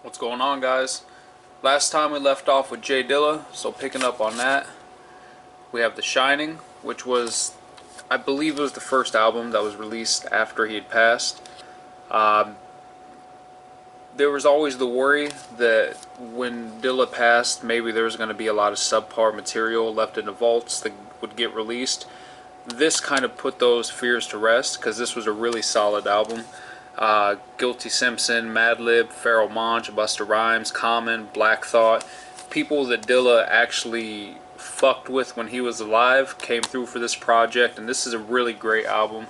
What's going on, guys? Last time we left off with J Dilla, so picking up on that, we have The Shining, which was, I believe it was the first album that was released after he had passed. Um, there was always the worry that when Dilla passed, maybe there was going to be a lot of subpar material left in the vaults that would get released. This kind of put those fears to rest, because this was a really solid album. Guilty Simpson, Madlib, Pharoah Monch, Busta Rhymes, Common, Black Thought, people that Dilla actually fucked with when he was alive came through for this project, and this is a really great album.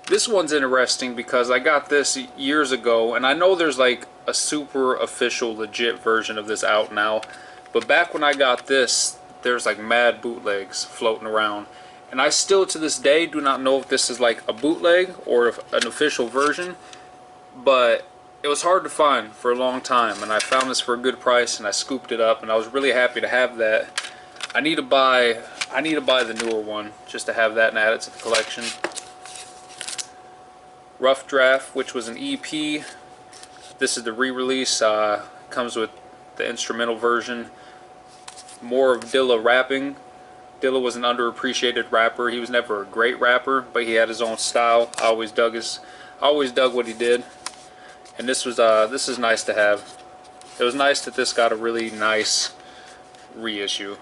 This one's interesting because I got this years ago, and I know there's like a super official legit version of this out now, but back when I got this, there's like mad bootlegs floating around. And I still, to this day, do not know if this is like a bootleg or an official version. But it was hard to find for a long time. And I found this for a good price and I scooped it up. And I was really happy to have that. I need to buy the newer one just to have that and add it to the collection. Rough Draft, which was an EP. This is the re-release. Comes with the instrumental version. More of Dilla rapping. Dilla was an underappreciated rapper. He was never a great rapper, but he had his own style. I always dug what he did. And this is nice to have. It was nice that this got a really nice reissue.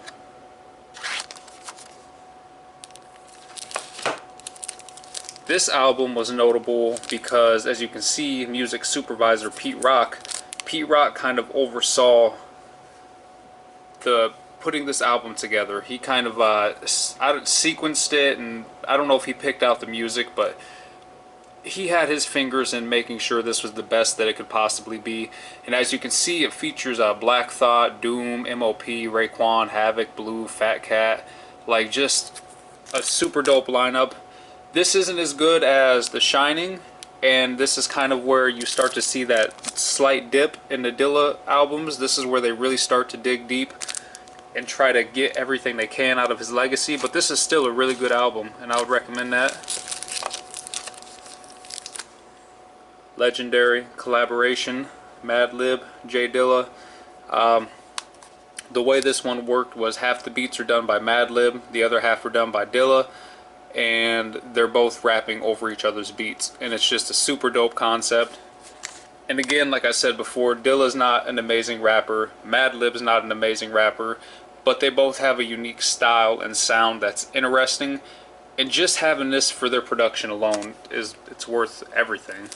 This album was notable because, as you can see, music supervisor Pete Rock kind of oversaw putting this album together. He kind of sequenced it, and I don't know if he picked out the music, but he had his fingers in making sure this was the best that it could possibly be. And as you can see, it features Black Thought, Doom, M.O.P., Raekwon, Havoc, Blue, Fat Cat, like just a super dope lineup. This isn't as good as The Shining, and this is kind of where you start to see that slight dip in the Dilla albums. This is where they really start to dig deep and try to get everything they can out of his legacy, but this is still a really good album, and I would recommend that. Legendary collaboration, Madlib, J Dilla. The way this one worked was half the beats are done by Madlib, the other half are done by Dilla, and they're both rapping over each other's beats, and it's just a super dope concept. And again, like I said before, Dilla's not an amazing rapper, Madlib's not an amazing rapper, but they both have a unique style and sound that's interesting, and just having this for their production alone it's worth everything.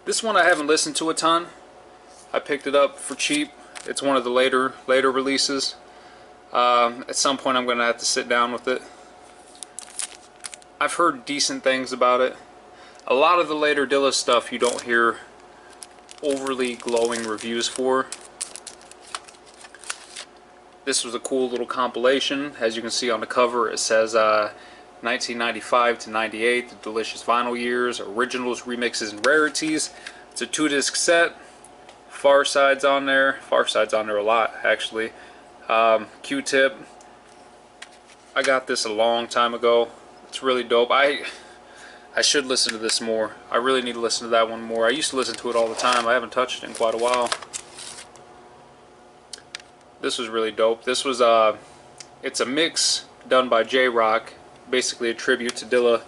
This one I haven't listened to a ton. I picked it up for cheap. It's one of the later releases. At some point I'm going to have to sit down with it. I've heard decent things about it. A lot of the later Dilla stuff you don't hear overly glowing reviews for. This was a cool little compilation. As you can see on the cover, it says 1995 to 98, the Delicious Vinyl Years, Originals, Remixes, and Rarities. It's a 2-disc set. Far Side's on there. Far Side's on there a lot, actually. Q-Tip. I got this a long time ago. It's really dope. I should listen to this more. I really need to listen to that one more. I used to listen to it all the time. I haven't touched it in quite a while. This was really dope. This was it's a mix done by J-Rock, basically a tribute to Dilla.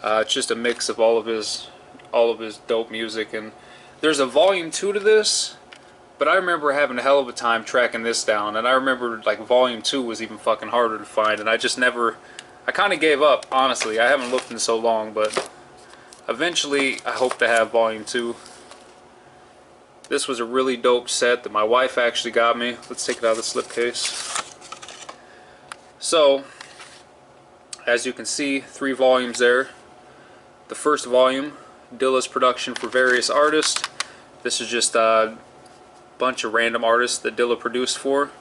It's just a mix of all of his dope music, and there's a volume 2 to this, but I remember having a hell of a time tracking this down, and I remember like volume 2 was even fucking harder to find, and I kind of gave up, honestly. I haven't looked in so long, but eventually I hope to have volume 2. This was a really dope set that my wife actually got me. Let's take it out of the slipcase. So, as you can see, 3 volumes there. The first volume, Dilla's production for various artists. This is just a bunch of random artists that Dilla produced for.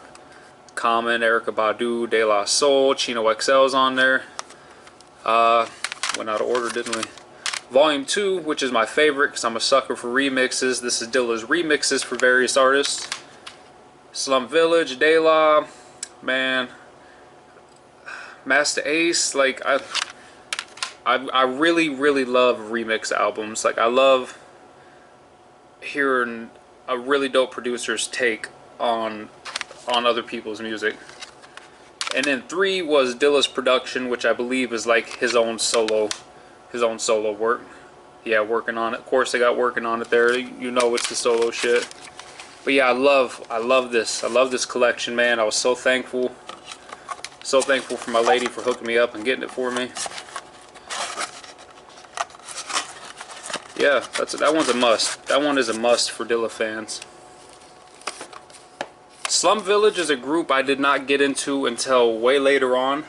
Common, Erykah Badu, De La Soul, Chino XL's on there. Went out of order, didn't we? Volume 2, which is my favorite because I'm a sucker for remixes. This is Dilla's remixes for various artists. Slum Village, De La, man, Master Ace, like I really love remix albums. Like I love hearing a really dope producer's take on other people's music. And then 3 was Dilla's production, which I believe is like his own solo work. Yeah, working on it. Of course, I got working on it there. You know, it's the solo shit. But yeah, I love this. I love this collection, man. I was so thankful for my lady for hooking me up and getting it for me. Yeah, that one's a must. That one is a must for Dilla fans. Slum Village is a group I did not get into until way later on.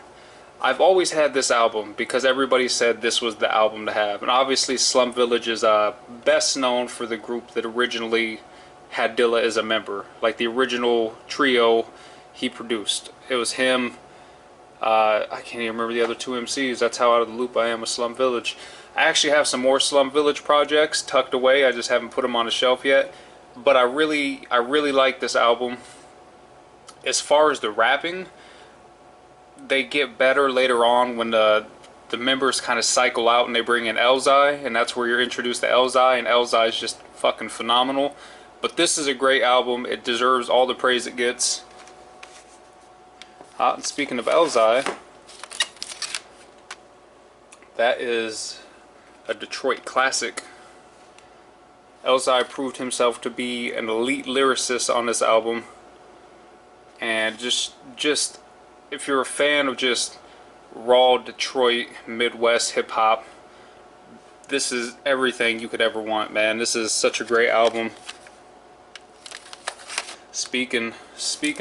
I've always had this album because everybody said this was the album to have. And obviously Slum Village is best known for the group that originally had Dilla as a member. Like the original trio he produced. It was him. I can't even remember the other 2 MCs. That's how out of the loop I am with Slum Village. I actually have some more Slum Village projects tucked away. I just haven't put them on the shelf yet. But I really like this album. As far as the rapping, they get better later on when the members kind of cycle out and they bring in Elzai, and that's where you're introduced to Elzai, and Elzai is just fucking phenomenal. But this is a great album. It deserves all the praise it gets. And speaking of Elzai, that is a Detroit classic. Elzai proved himself to be an elite lyricist on this album. And just if you're a fan of just raw Detroit Midwest hip hop, this is everything you could ever want, man. This is such a great album. Speaking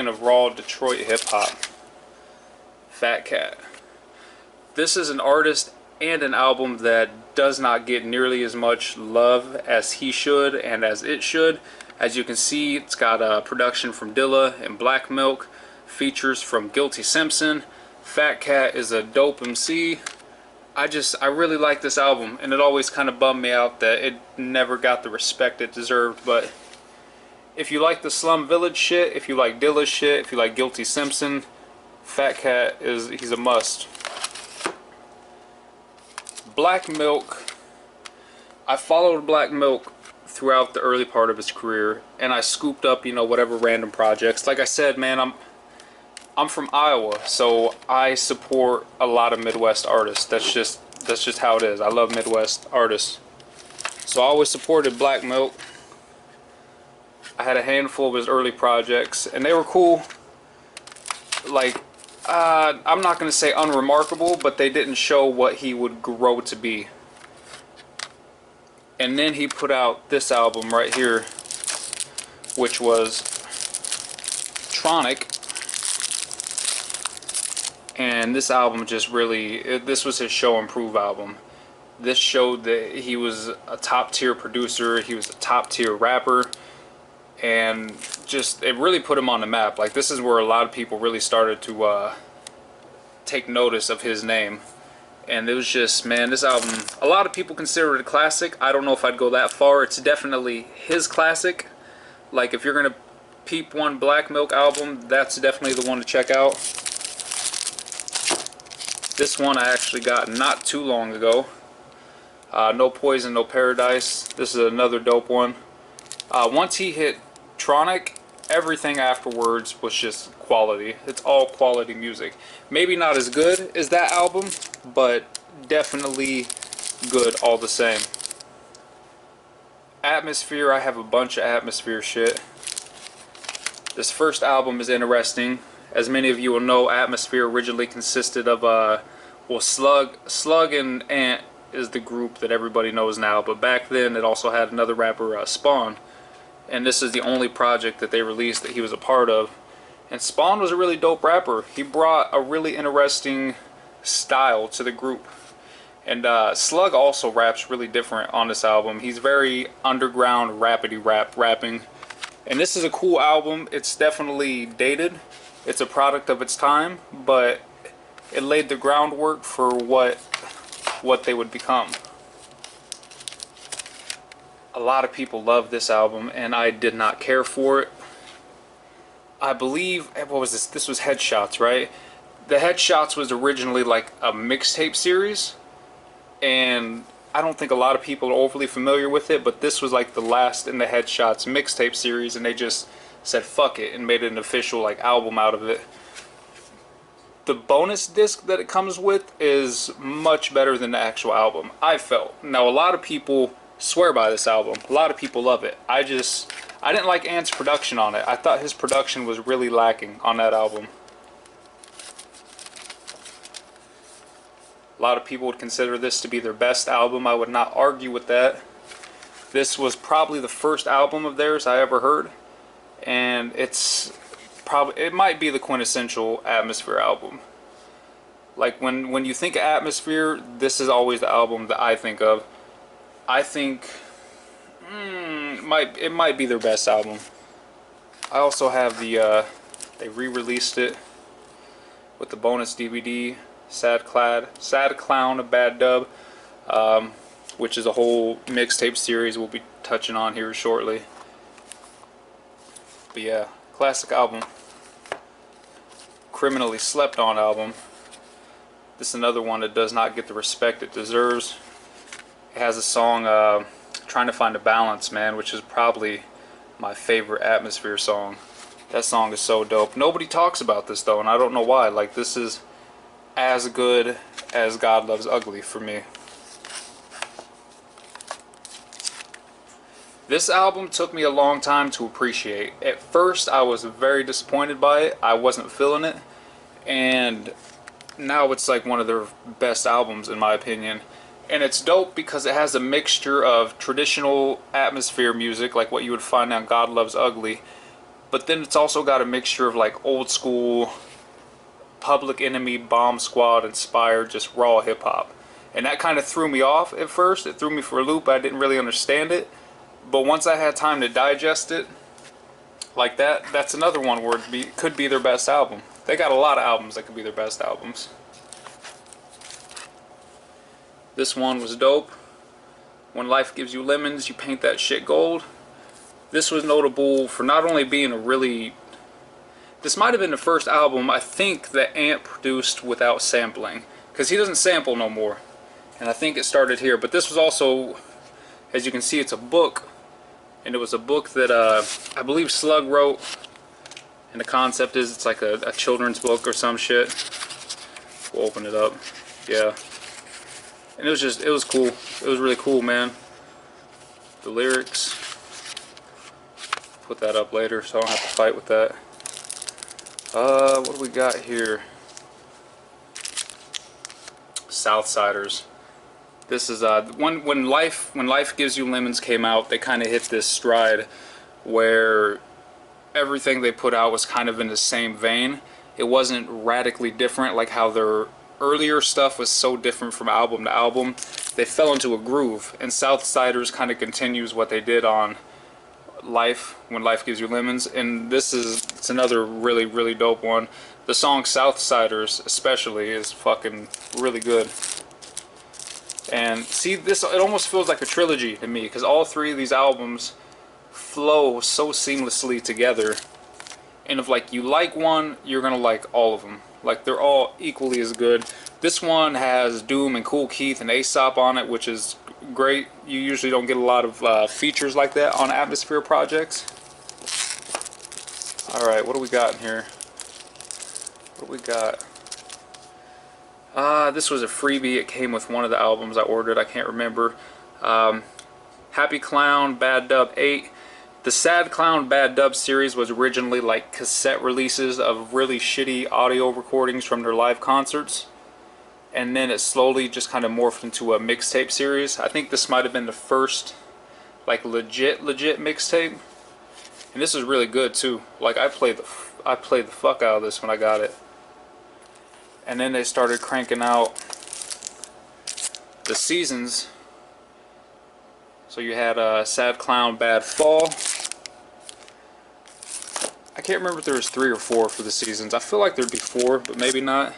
of raw Detroit hip hop, Fat Cat. This is an artist and an album that does not get nearly as much love as he should and as it should. As you can see, it's got production from Dilla and Black Milk, features from Guilty Simpson. Fat Cat is a dope MC. I really like this album, and it always kind of bummed me out that it never got the respect it deserved. But if you like the Slum Village shit, if you like Dilla's shit, if you like Guilty Simpson, Fat Cat he's a must. Black Milk. I followed Black Milk throughout the early part of his career, and I scooped up, you know, whatever random projects. Like I said, man, I'm from Iowa, so I support a lot of Midwest artists. That's just how it is. I love Midwest artists, so I always supported Black Milk. I had a handful of his early projects, and they were cool. Like, I'm not gonna say unremarkable, but they didn't show what he would grow to be. And then he put out this album right here, which was Tronic. And this album just this was his show and prove album. This showed that he was a top tier producer, he was a top tier rapper, and just, it really put him on the map. Like, this is where a lot of people really started to take notice of his name. And it was just, man, this album, a lot of people consider it a classic. I don't know if I'd go that far. It's definitely his classic. Like, if you're going to peep one Black Milk album, that's definitely the one to check out. This one I actually got not too long ago. No Poison, No Paradise. This is another dope one. Once he hit Tronic, everything afterwards was just quality. It's all quality music. Maybe not as good as that album, but definitely good all the same. Atmosphere, I have a bunch of Atmosphere shit. This first album is interesting. As many of you will know, Atmosphere originally consisted of well, Slug and Ant is the group that everybody knows now, but back then it also had another rapper, Spawn. And this is the only project that they released that he was a part of. And Spawn was a really dope rapper. He brought a really interesting style to the group. And Slug also raps really different on this album. He's very underground rapidy rapping. And this is a cool album. It's definitely dated. It's a product of its time, but it laid the groundwork for what they would become. A lot of people love this album, and I did not care for it. I believe, what was this? This was Headshots, right? The Headshots was originally like a mixtape series, and I don't think a lot of people are overly familiar with it, but this was like the last in the Headshots mixtape series, and they just said fuck it and made an official like album out of it. The bonus disc that it comes with is much better than the actual album, I felt. Now a lot of people swear by this album, a lot of people love it. I didn't like Ant's production on it. I thought his production was really lacking on that album. A lot of people would consider this to be their best album. I would not argue with that. This was probably the first album of theirs I ever heard, and it might be the quintessential Atmosphere album. Like when you think of Atmosphere, this is always the album that I think of. I think it might be their best album. I also have they re-released it with the bonus DVD, Sad Clown, a Bad Dub, which is a whole mixtape series we'll be touching on here shortly. But yeah, classic album. Criminally slept on album. This is another one that does not get the respect it deserves. It has a song, Trying to Find a Balance, man, which is probably my favorite Atmosphere song. That song is so dope. Nobody talks about this though, and I don't know why. Like, this is as good as God Loves Ugly for me. This album took me a long time to appreciate. At first, I was very disappointed by it. I wasn't feeling it. And now it's like one of their best albums, in my opinion. And it's dope because it has a mixture of traditional Atmosphere music, like what you would find on God Loves Ugly. But then it's also got a mixture of like old school, Public Enemy, Bomb Squad inspired, just raw hip hop. And that kind of threw me off at first. It threw me for a loop. I didn't really understand it. But once I had time to digest it, like that's another one where it could be their best album. They got a lot of albums that could be their best albums. This one was dope. When Life Gives You Lemons, You Paint That Shit Gold. This was notable for not only being a really... This might have been the first album, I think, that Ant produced without sampling. Because he doesn't sample no more. And I think it started here. But this was also, as you can see, it's a book. And it was a book that I believe Slug wrote. And the concept is it's like a children's book or some shit. We'll open it up. Yeah. And it was cool. It was really cool, man. The lyrics. Put that up later so I don't have to fight with that. What do we got here? Southsiders. This is when Life Gives You Lemons came out, they kind of hit this stride where everything they put out was kind of in the same vein. It wasn't radically different like how their earlier stuff was so different from album to album. They fell into a groove, and Southsiders kind of continues what they did on When Life Gives You Lemons, and it's another really, really dope one. The song Southsiders especially is fucking really good. And see, it almost feels like a trilogy to me, because all three of these albums flow so seamlessly together. And if like you like one, you're gonna like all of them. Like, they're all equally as good. This one has Doom and Kool Keith and Aesop on it, which is great. You usually don't get a lot of features like that on Atmosphere projects. Alright, what do we got in here? What do we got? This was a freebie. It came with one of the albums I ordered. I can't remember. Happy Clown, Bad Dub 8. The Sad Clown Bad Dub series was originally like cassette releases of really shitty audio recordings from their live concerts. And then it slowly just kind of morphed into a mixtape series. I think this might have been the first like legit mixtape. And this is really good too. Like, I played the fuck out of this when I got it. And then they started cranking out the seasons. So you had Sad Clown Bad Fall. I can't remember if there was 3 or 4 for the seasons. I feel like there'd be 4, but maybe not.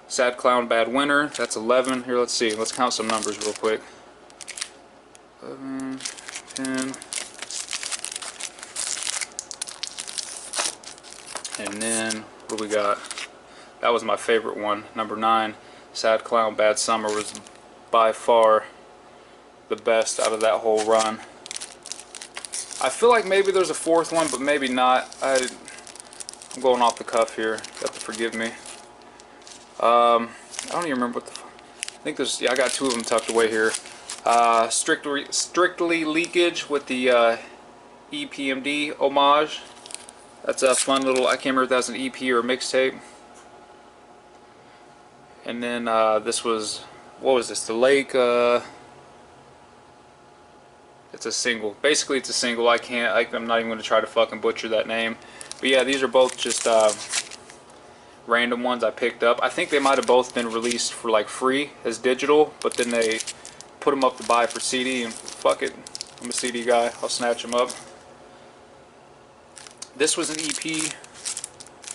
Sad Clown Bad Winter, that's 11. Here, let's see. Let's count some numbers real quick. 11, 10. And then, what do we got? That was my favorite one, number 9. Sad Clown Bad Summer was by far the best out of that whole run. I feel like maybe there's a fourth one, but maybe not. I'm going off the cuff here. You have to forgive me. I don't even remember what the... I think there's... Yeah, I got two of them tucked away here. Strictly Leakage with the EPMD homage. That's a fun little... I can't remember if that was an EP or a mixtape. And then this was... What was this? The Lake... It's a single. Basically, it's a single. I'm not even going to try to fucking butcher that name. But yeah, these are both just random ones I picked up. I think they might have both been released for like free as digital, but then they put them up to buy for CD, and fuck it, I'm a CD guy. I'll snatch them up. This was an EP.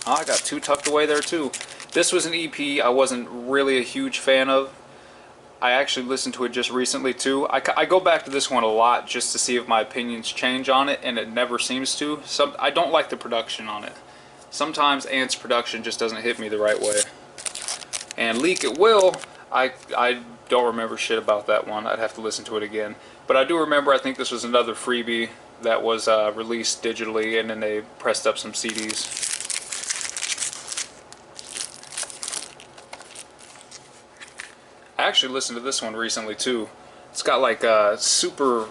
Oh, I got two tucked away there too. This was an EP I wasn't really a huge fan of. I actually listened to it just recently too. I go back to this one a lot just to see if my opinions change on it, and it never seems to. I don't like the production on it. Sometimes Ant's production just doesn't hit me the right way. And Leak It Will, I don't remember shit about that one. I'd have to listen to it again. But I do remember, I think this was another freebie that was released digitally, and then they pressed up some CDs. I actually listened to this one recently too. It's got like a super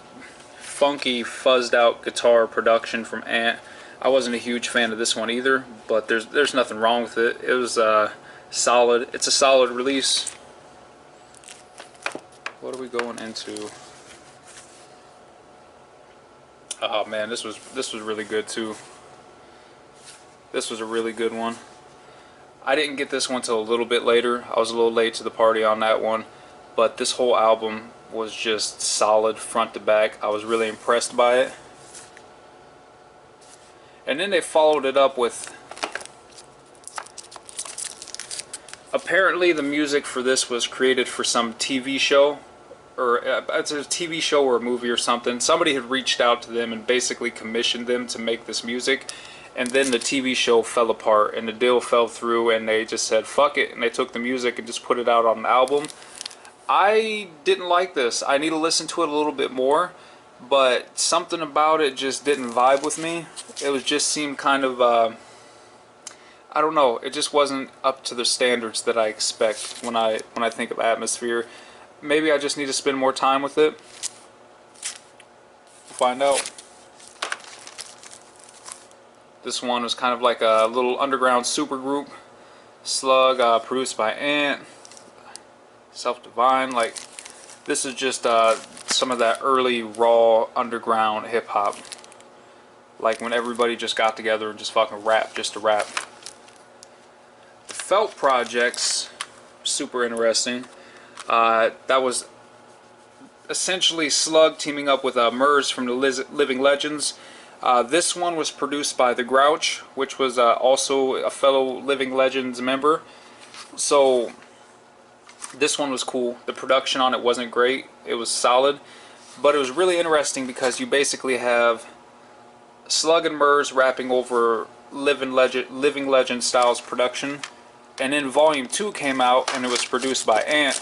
funky, fuzzed out guitar production from Ant. I wasn't a huge fan of this one either, but there's nothing wrong with it. It was solid. It's a solid release. What are we going into? Oh man, this was really good too. This was a really good one. I didn't get this one till a little bit later. I was a little late to the party on that one, but this whole album was just solid front to back. I was really impressed by it. And then they followed it up with... Apparently the music for this was created for some TV show, or it's a TV show or a movie or something. Somebody had reached out to them and basically commissioned them to make this music. And then the TV show fell apart and the deal fell through, and they just said fuck it, and they took the music and just put it out on an album. I didn't like this. I need to listen to it a little bit more, but something about it just didn't vibe with me. It was just seemed kind of I don't know, it just wasn't up to the standards that I expect when I think of Atmosphere. Maybe I just need to spend more time with it. We'll find out. This one was kind of like a little underground supergroup. Slug, produced by Ant. Self-Divine. Like, this is just some of that early raw underground hip-hop. Like when everybody just got together and just fucking rapped just to rap. The Felt projects, super interesting. That was essentially Slug teaming up with Murs from the Living Legends. This one was produced by The Grouch, which was also a fellow Living Legends member. So this one was cool. The production on it wasn't great. It was solid. But it was really interesting because you basically have Slug and Murs rapping over Living Legend styles production. And then Volume 2 came out and it was produced by Ant.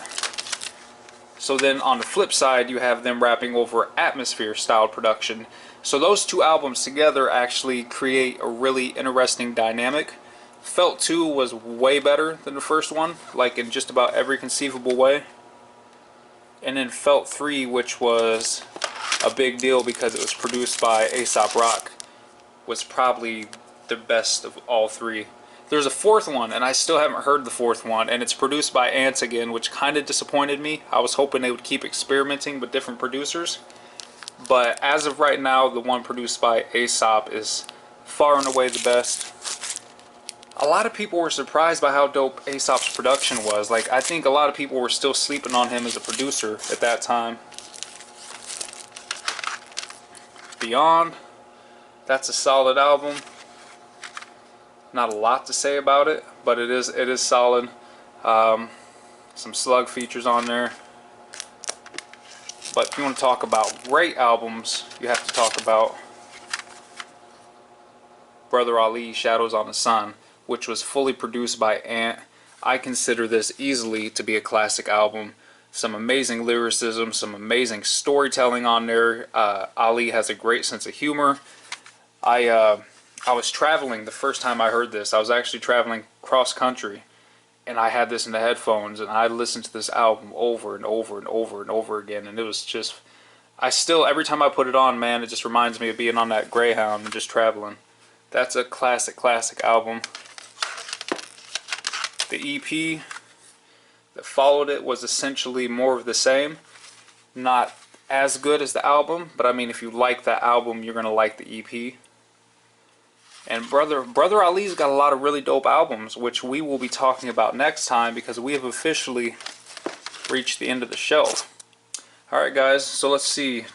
So then on the flip side, you have them rapping over Atmosphere style production. So those two albums together actually create a really interesting dynamic. Felt 2 was way better than the first one, like in just about every conceivable way. And then Felt 3, which was a big deal because it was produced by A$AP Rock, was probably the best of all three. There's a fourth one, and I still haven't heard the fourth one, and it's produced by Ants again, which kind of disappointed me. I was hoping they would keep experimenting with different producers. But as of right now, the one produced by A$AP is far and away the best. A lot of people were surprised by how dope A$AP's production was. Like, I think a lot of people were still sleeping on him as a producer at that time. Beyond, that's a solid album. Not a lot to say about it, but it is solid. Some Slug features on there. But if you want to talk about great albums, you have to talk about Brother Ali, Shadows on the Sun, which was fully produced by Ant. I consider this easily to be a classic album. Some amazing lyricism, some amazing storytelling on there. Ali has a great sense of humor. I was traveling the first time I heard this. I was actually traveling cross country, and I had this in the headphones, and I listened to this album over and over and over and over again, and it was just, I still, every time I put it on, man, it just reminds me of being on that Greyhound and just traveling. That's a classic, classic album. The EP that followed it was essentially more of the same. Not as good as the album, but I mean, if you like that album, you're gonna like the EP. And Brother Ali's got a lot of really dope albums, which we will be talking about next time because we have officially reached the end of the show. Alright guys, so let's see.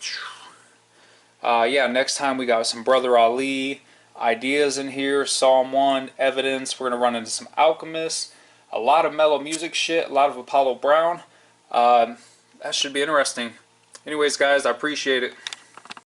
Yeah, next time we got some Brother Ali ideas in here, Psalm 1, Evidence. We're going to run into some Alchemist, a lot of mellow music shit, a lot of Apollo Brown. That should be interesting. Anyways guys, I appreciate it.